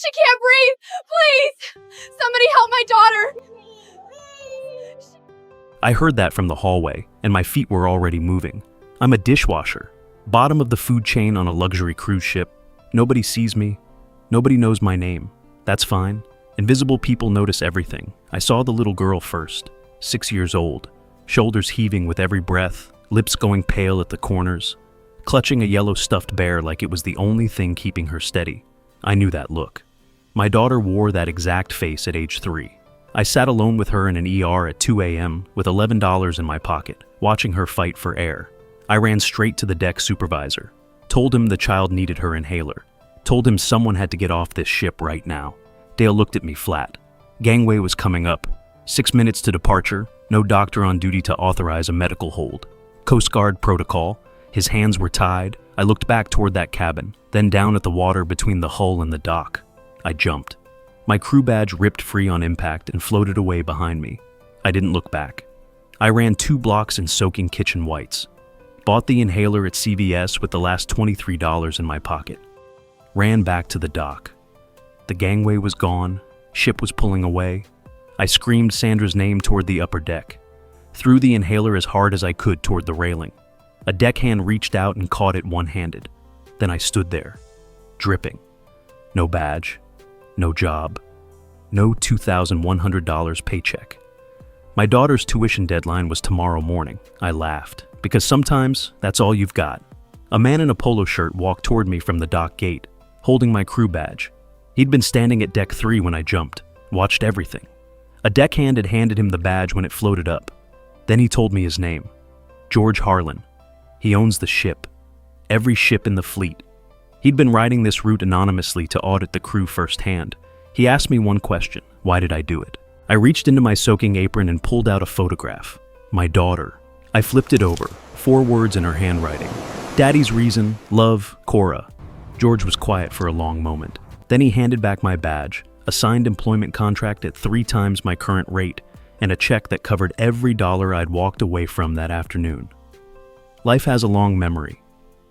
She can't breathe! Please! Somebody help my daughter! I heard that from the hallway, and my feet were already moving. I'm a dishwasher, bottom of the food chain on a luxury cruise ship. Nobody sees me. Nobody knows my name. That's fine. Invisible people notice everything. I saw the little girl first, 6 years old, shoulders heaving with every breath, lips going pale at the corners, clutching a yellow stuffed bear like it was the only thing keeping her steady. I knew that look. My daughter wore that exact face at age 3. I sat alone with her in an ER at 2 a.m. with $11 in my pocket, watching her fight for air. I ran straight to the deck supervisor, told him the child needed her inhaler, told him someone had to get off this ship right now. Dale looked at me flat. Gangway was coming up. 6 minutes to departure, no doctor on duty to authorize a medical hold. Coast Guard protocol. His hands were tied. I looked back toward that cabin, then down at the water between the hull and the dock. I jumped. My crew badge ripped free on impact and floated away behind me. I didn't look back. I ran 2 blocks in soaking kitchen whites. Bought the inhaler at CVS with the last $23 in my pocket. Ran back to the dock. The gangway was gone. Ship was pulling away. I screamed Sandra's name toward the upper deck. Threw the inhaler as hard as I could toward the railing. A deckhand reached out and caught it one-handed. Then I stood there, dripping. No badge. No job. No $2,100 paycheck. My daughter's tuition deadline was tomorrow morning. I laughed, because sometimes that's all you've got. A man in a polo shirt walked toward me from the dock gate, holding my crew badge. He'd been standing at deck 3 when I jumped, watched everything. A deckhand had handed him the badge when it floated up. Then he told me his name. George Harlan. He owns the ship. Every ship in the fleet. He'd been riding this route anonymously to audit the crew firsthand. He asked me one question: why did I do it? I reached into my soaking apron and pulled out a photograph. My daughter. I flipped it over, 4 words in her handwriting. Daddy's reason, love, Cora. George was quiet for a long moment. Then he handed back my badge, a signed employment contract at 3 times my current rate, and a check that covered every dollar I'd walked away from that afternoon. Life has a long memory.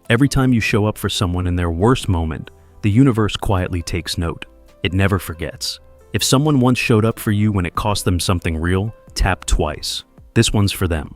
Every time you show up for someone in their worst moment, the universe quietly takes note. It never forgets. If someone once showed up for you when it cost them something real, tap twice. This one's for them.